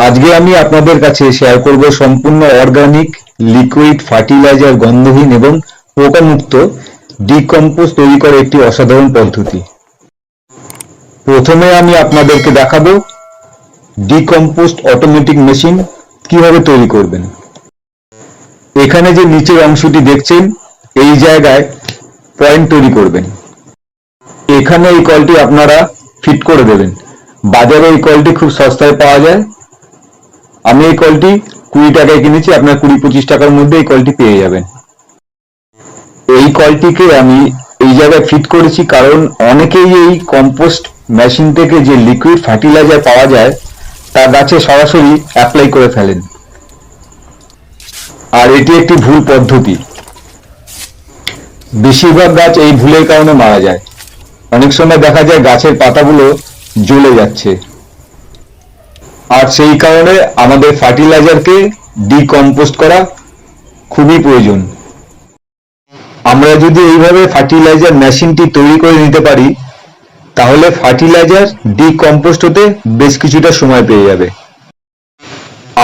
আজকে আমি আপনাদের কাছে শেয়ার করব সম্পূর্ণ অর্গানিক লিকুইড ফার্টিলাইজার গন্ধহীন এবং পোকামুক্ত ডিকম্পোস্ট তৈরি করার একটি অসাধারণ পদ্ধতি। প্রথমে আমি আপনাদেরকে দেখাবো ডিকম্পোস্ট অটোমেটিক মেশিন কিভাবে তৈরি করবেন। এখানে যে নিচের অংশটি দেখছেন এই জায়গায় পয়েন্ট তৈরি করবেন। এখানে এই কলটি আপনারা ফিট করে দেবেন। বাজারে এই কলটি খুব সস্তায় পাওয়া যায়। আমি এই কলটি 20 টাকায় কিনেছি, আপনার 20-25 টাকার মধ্যে এই কলটি পেয়ে যাবেন। এই কলটিকে আমি এই জায়গায় ফিট করেছি কারণ অনেকেই এই কম্পোস্ট মেশিন থেকে যে লিকুইড ফার্টিলাইজার পাওয়া যায় তা গাছে সরাসরি অ্যাপ্লাই করে ফেলেন, আর এটি একটি ভুল পদ্ধতি। বেশিরভাগ গাছ এই ভুলের কারণে মারা যায়। অনেক সময় দেখা যায় গাছের পাতাগুলো জ্বলে যাচ্ছে, আর সেই কারণে আমাদের ফার্টিলাইজারকে ডিকম্পোস্ট করা খুবই প্রয়োজন। আমরা যদি এইভাবে ফার্টিলাইজার মেশিনটি তৈরি করে নিতে পারি তাহলে ফার্টিলাইজার ডিকম্পোস্ট হতে বেশ কিছুটা সময় পেয়ে যাবে।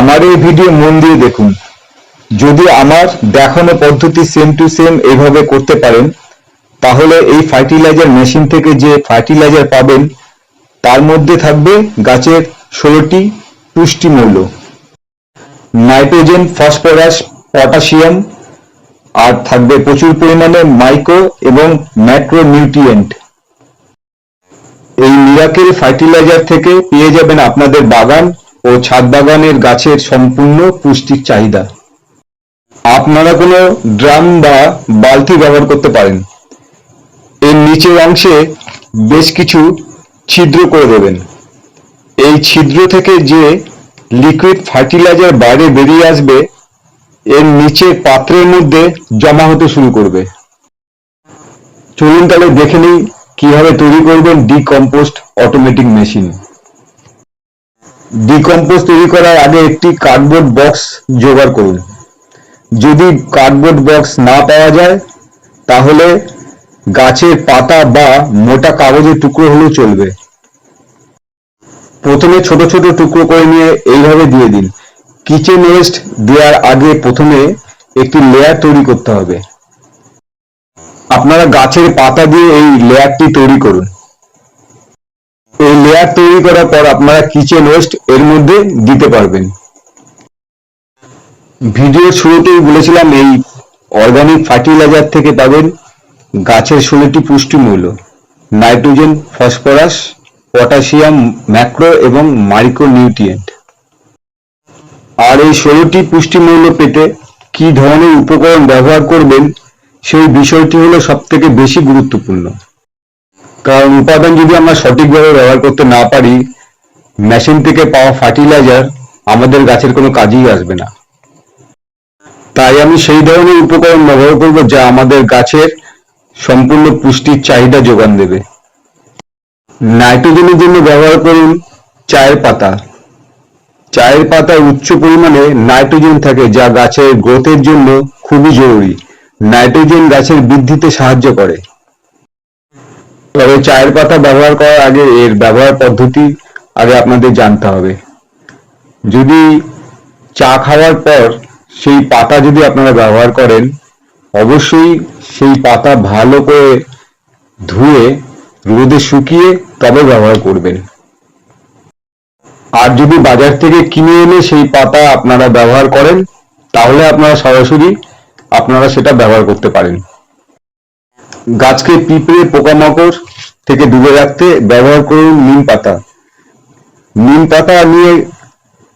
আমার এই ভিডিও মন দিয়ে দেখুন। যদি আমার দেখানো পদ্ধতি সেম টু সেম এইভাবে করতে পারেন তাহলে এই ফার্টিলাইজার মেশিন থেকে যে ফার্টিলাইজার পাবেন তার মধ্যে থাকবে গাছের 16টি পুষ্টিমূল্য, নাইট্রোজেন, ফসফরাস, পটাশিয়াম, আর থাকবে প্রচুর পরিমাণে মাইক্রো এবং ম্যাক্রো নিউট্রিয়েন্ট। এই মিরাকেল ফার্টিলাইজার থেকে পেয়ে যাবেন আপনাদের বাগান ও ছাদ বাগানের গাছের সম্পূর্ণ পুষ্টির চাহিদা। আপনারা কোনো ড্রাম বা বালতি ব্যবহার করতে পারেন। এর নিচের অংশে বেশ কিছু ছিদ্র করে দেবেন। এই ছিদ্র থেকে যে লিকুইড ফার্টিলাইজার বাইরে বেরিয়ে আসবে এর নিচের পাত্রের মধ্যে জমা হতে শুরু করবে। চলুন তাহলে দেখে নিই কিভাবে তৈরি করবেন ডিকম্পোস্ট অটোমেটিক মেশিন। ডিকম্পোস্ট তৈরি করার আগে একটি কার্ডবোর্ড বক্স জোগাড় করুন। যদি কার্ডবোর্ড বক্স না পাওয়া যায় তাহলে গাছের পাতা বা মোটা কাগজের টুকরো হলেও চলবে। প্রথমে ছোট ছোট টুকরো করে নিয়ে এইভাবে দিয়ে দিন। কিচেন ওয়েস্ট দেওয়ার আগে প্রথমে একটি লেয়ার তৈরি করতে হবে। আপনারা গাছের পাতা দিয়ে এই লেয়ারটি তৈরি করুন। এই লেয়ার তৈরি করার পর আপনারা কিচেন ওয়েস্ট এর মধ্যে দিতে পারবেন। ভিডিওর শুরুতেই বলেছিলাম এই অর্গানিক ফার্টিলাইজার থেকে পাবেন গাছের 16টি পুষ্টিমূল্য, নাইট্রোজেন, ফসফরাস, পটাশিয়াম, ম্যাক্রো এবং মাইক্রো নিউট্রিয়েন্ট। আর এই 16টি পুষ্টিমূল্য পেতে কি ধরনের উপকরণ ব্যবহার করবেন সেই বিষয়টি হলো সব থেকে বেশি গুরুত্বপূর্ণ। কারণ উপাদান যদি আমরা সঠিকভাবে ব্যবহার করতে না পারি মেশিন থেকে পাওয়া ফার্টিলাইজার আমাদের গাছের কোনো কাজেই আসবে না। তাই আমি সেই ধরনের উপকরণ ব্যবহার করব যা আমাদের গাছের সম্পূর্ণ পুষ্টির চাহিদা যোগান দেবে। নাইট্রোজেনের জন্য ব্যবহার করুন চায়ের পাতা। চায়ের পাতায় উচ্চ পরিমাণে নাইট্রোজেন থাকে যা গাছের গ্রোথের জন্য খুবই জরুরি। নাইট্রোজেন গাছের বৃদ্ধিতে সাহায্য করে। তবে চায়ের পাতা ব্যবহার করার আগে এর ব্যবহার পদ্ধতি আগে আপনাদের জানতে হবে। যদি চা খাওয়ার পর সেই পাতা যদি আপনারা ব্যবহার করেন অবশ্যই সেই পাতা ভালো করে ধুয়ে রোদে শুকিয়ে তবে ব্যবহার করবেন। আর যদি বাজার থেকে কিনে এনে সেই পাতা আপনারা ব্যবহার করেন তাহলে আপনারা সরাসরি সেটা ব্যবহার করতে পারেন। গাছকে পিঁপড়ে, পোকামাকড় থেকে দূরে রাখতে ব্যবহার করুন নিম পাতা। নিম পাতা নিয়ে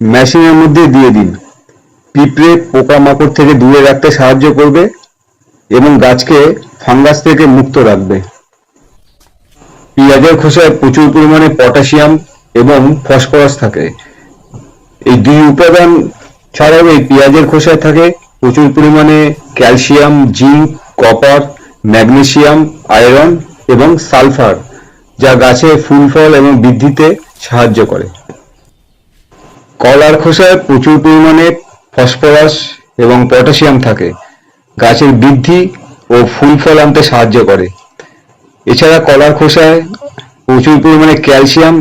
মেশিনের মধ্যে দিয়ে দিন। পিঁপড়ে, পোকামাকড় থেকে দূরে রাখতে সাহায্য করবে এবং গাছকে ফাঙ্গাস থেকে মুক্ত রাখবে। পেঁয়াজের খোসায় প্রচুর পরিমাণে পটাশিয়াম এবং ফসফরাস থাকে। এই দুই উপাদান ছাড়াও এই পেঁয়াজের খোসায় থাকে প্রচুর পরিমাণে calcium, zinc, copper, magnesium, iron এবং সালফার যা গাছের ফুল ফল এবং বৃদ্ধিতে সাহায্য করে। কলার খোসায় প্রচুর পরিমাণে ফসফরাস এবং পটাশিয়াম থাকে, গাছের বৃদ্ধি ও ফুল ফল আনতে সাহায্য করে। এছাড়া কলার খোসায় প্রচুর পরিমাণে ক্যালসিয়াম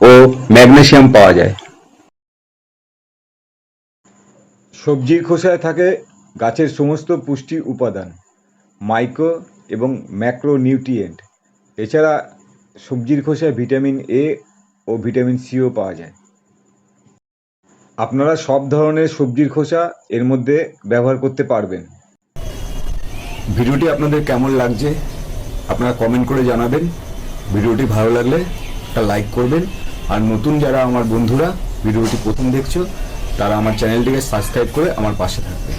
ও ম্যাগনেসিয়াম পাওয়া যায়। সবজির খোসায় থাকে গাছের সমস্ত পুষ্টি উপাদান, মাইক্রো এবং ম্যাক্রো নিউট্রিয়েন্ট। এছাড়া সবজির খোসায় ভিটামিন এ ও ভিটামিন সিও পাওয়া যায়। আপনারা সব ধরনের সবজির খোসা এর মধ্যে ব্যবহার করতে পারবেন। ভিডিওটি আপনাদের কেমন লাগছে আপনারা কমেন্ট করে জানাবেন। ভিডিওটি ভালো লাগলে একটা লাইক করবেন, আর নতুন যারা আমার বন্ধুরা ভিডিওটি প্রথম দেখছো তারা আমার চ্যানেলটিকে সাবস্ক্রাইব করে আমার পাশে থাকবে।